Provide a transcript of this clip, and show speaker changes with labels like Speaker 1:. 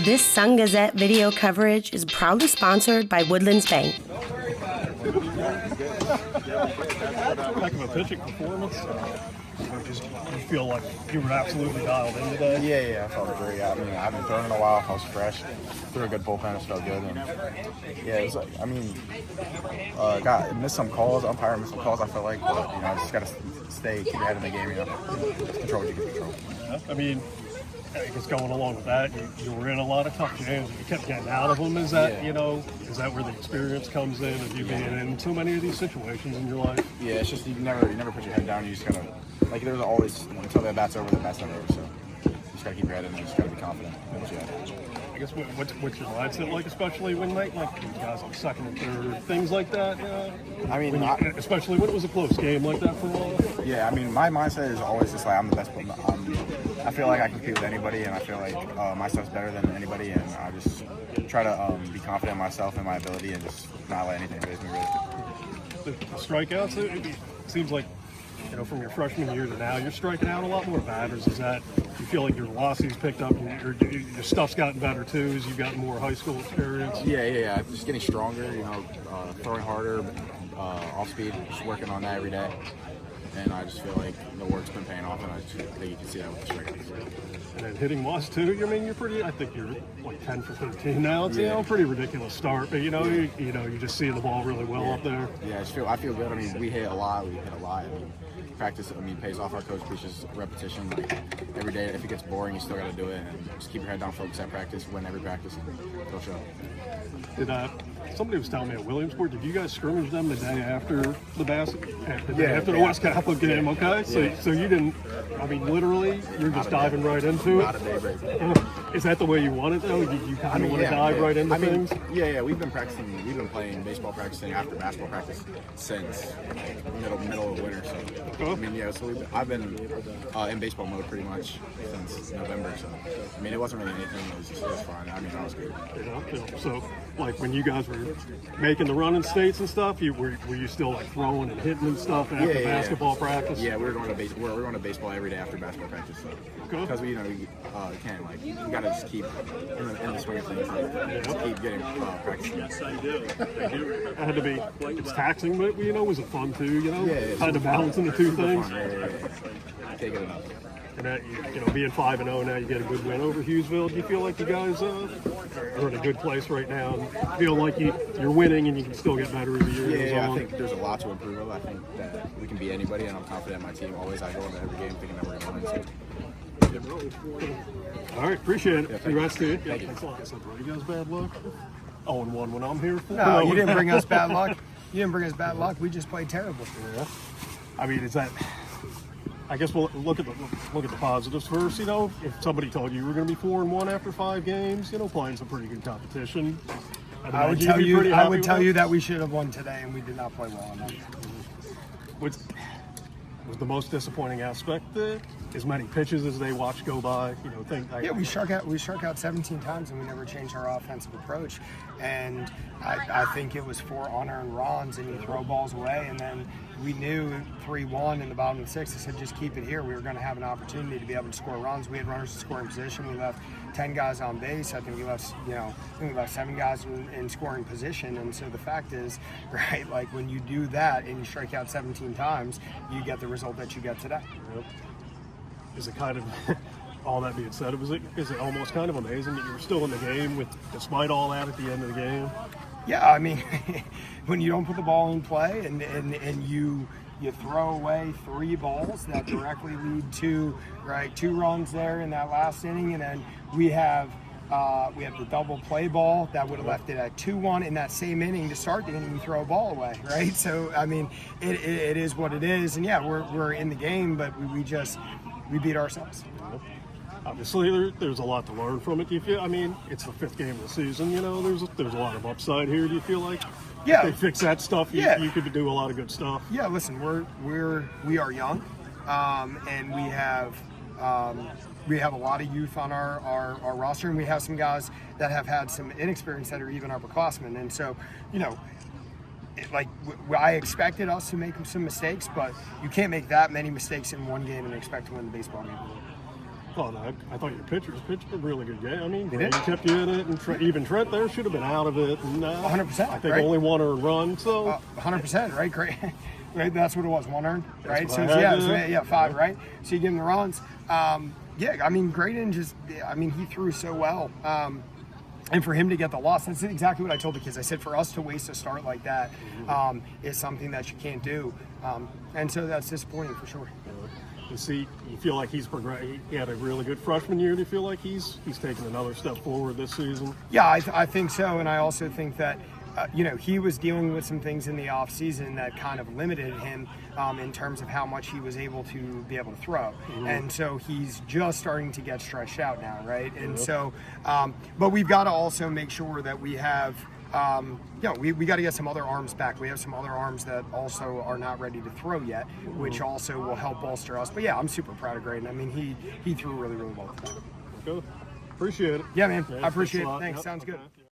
Speaker 1: This Sun-Gazette video coverage is proudly sponsored by Woodlands Bank.
Speaker 2: Heck of a pitching performance. You feel like you were absolutely dialed in today?
Speaker 3: Yeah, I felt great. I mean, I haven't thrown in a while. I was fresh. Threw a good bullpen. It felt good. And yeah, it was like, I mean, missed some calls. Umpire missed some calls, I feel like. But, you know, I just got to keep your head in the game, you know. Control what you can control.
Speaker 2: Yeah, I mean, I guess going along with that, you were in a lot of tough games. You kept getting out of them. Is that, is that where the experience comes in of you being in so many of these situations in your life?
Speaker 3: Yeah, it's just you never put your head down. You just gotta, like, there's always, until the bat's over, the bat's not over. So you just gotta keep your head in and you just gotta be confident in what you have.
Speaker 2: I guess what's your mindset like, especially when like these guys like second and third, things like that?
Speaker 3: I mean,
Speaker 2: especially when it was a close game like that for a while.
Speaker 3: Yeah, I mean, my mindset is always just like I'm the best. I feel like I can compete with anybody, and I feel like my stuff's better than anybody, and I just try to be confident in myself and my ability, and just not let anything phase me. Really.
Speaker 2: The strikeouts, it seems like, from your freshman year to now, you're striking out a lot more batters. Is that, you feel like your velocity's picked up, your stuff's gotten better too, as you've gotten more high school experience?
Speaker 3: Yeah. Just getting stronger, throwing harder, off speed, just working on that every day. And I just feel like the work's been paying off, and I just think you can see that with the strikeouts.
Speaker 2: And then hitting wise too. I mean, I think you're like 10 for 13 now. It's a pretty ridiculous start, but you're just seeing the ball really well up there.
Speaker 3: Yeah, I feel good. I mean, we hit a lot. I mean, practice, pays off. Our coach preaches repetition, like, every day. If it gets boring, you still got to do it, and just keep your head down, focus at practice, win every practice, and go show.
Speaker 2: Did somebody was telling me at Williamsport, did you guys scrimmage them the day after the after the West Catholic game? Okay, so you didn't. I mean, literally, you're just diving right into it.
Speaker 3: Not a day break.
Speaker 2: Is that the way you want it though? You kind of want to dive right into things?
Speaker 3: Yeah. We've been practicing. We've been playing baseball practicing after basketball practice since middle of winter. So I've been in baseball mode pretty much since November. So I mean, it wasn't really anything. It was fine. I mean, that was good.
Speaker 2: Yeah. So like when you guys were making the running states and stuff, were you still like throwing and hitting and stuff after basketball practice?
Speaker 3: Yeah, we're going to baseball every day after basketball practice. So because we can't, like, you gotta just keep in the swing of things. Just keep getting practice.
Speaker 2: Yes, I do. It had to be. It's taxing, but was it fun too? Had to balance in the two things.
Speaker 3: Can't get enough.
Speaker 2: And that, being 5-0 now, you get a good win over Hughesville. Do you feel like you guys are in a good place right now? And feel like you're winning and you can still get better as the year goes on?
Speaker 3: Yeah, I think there's a lot to improve. I think that we can beat anybody, and I'm confident in my team. Always, I go into every game thinking that we're going to win.
Speaker 2: All right, appreciate it.
Speaker 3: Yeah,
Speaker 2: Congrats to you.
Speaker 3: Thank you.
Speaker 2: Thanks a lot. I said, bro, you guys bad luck? 0-1 when I'm here.
Speaker 4: No, you didn't bring us bad luck. You didn't bring us bad luck. We just played terrible.
Speaker 2: Yeah. I mean, is that? I guess we'll look at the positives first. If somebody told you were going to be 4-1 after 5 games, playing some pretty good competition.
Speaker 4: I would tell you that we should have won today, and we did not play well enough.
Speaker 2: Was the most disappointing aspect as many pitches as they watched go by?
Speaker 4: We struck out 17 times, and we never changed our offensive approach. And I think it was 4 unearned runs, and you throw balls away, and then we knew 3-1 in the bottom of the 6th. I said, just keep it here. We were going to have an opportunity to be able to score runs. We had runners in scoring position. We left 10 guys on base. I think we left 7 guys in scoring position. And so the fact is, right, like when you do that and you strike out 17 times, you get the result that you get today.
Speaker 2: Yep. Is it kind of, all that being said, is it almost kind of amazing that you were still in the game despite all that at the end of the game?
Speaker 4: Yeah, I mean, when you don't put the ball in play and you throw away 3 balls that directly lead to 2 runs there in that last inning, and then we have the double play ball that would have left it at 2-1 in that same inning to start the inning. You throw a ball away, right? So I mean, it is what it is, and yeah, we're in the game, but we beat ourselves.
Speaker 2: Obviously, there's a lot to learn from it. Do you feel? I mean, it's the 5th game of the season. There's a lot of upside here. Do you feel like if they fix that stuff, you could do a lot of good stuff?
Speaker 4: Yeah. Listen, we are young, and we have a lot of youth on our roster, and we have some guys that have had some inexperience that are even upperclassmen, and so I expected us to make some mistakes, but you can't make that many mistakes in one game and expect to win the baseball game.
Speaker 2: Oh, no, I thought your pitchers pitched a really good game. I mean, Grady kept you in it, and even Trent there should have been out of it. And,
Speaker 4: 100%.
Speaker 2: I think
Speaker 4: right?
Speaker 2: only one earned run, so
Speaker 4: 100%, right? Great, right? That's what it was, one earned, right?
Speaker 2: That's
Speaker 4: So
Speaker 2: what I had,
Speaker 4: yeah, 5, right? So you give him the runs. Yeah, I mean, Graydon he threw so well. And for him to get the loss, that's exactly what I told the kids. I said, for us to waste a start like that is something that you can't do. And so that's disappointing for sure.
Speaker 2: You see, you feel like he's progressed. He had a really good freshman year. Do you feel like he's taken another step forward this season?
Speaker 4: Yeah, I think so. And I also think that, he was dealing with some things in the offseason that kind of limited him in terms of how much he was able to be able to throw. And so he's just starting to get stretched out now, right? And so, but we've got to also make sure that we have, we got to get some other arms back. We have some other arms that also are not ready to throw yet, which also will help bolster us. But yeah, I'm super proud of Graydon. I mean, he threw really, really well today.
Speaker 2: Okay. Appreciate it.
Speaker 4: Yeah, man. I appreciate
Speaker 2: thanks a
Speaker 4: it.
Speaker 2: lot.
Speaker 4: Thanks.
Speaker 2: Yep.
Speaker 4: Sounds good.
Speaker 2: Okay.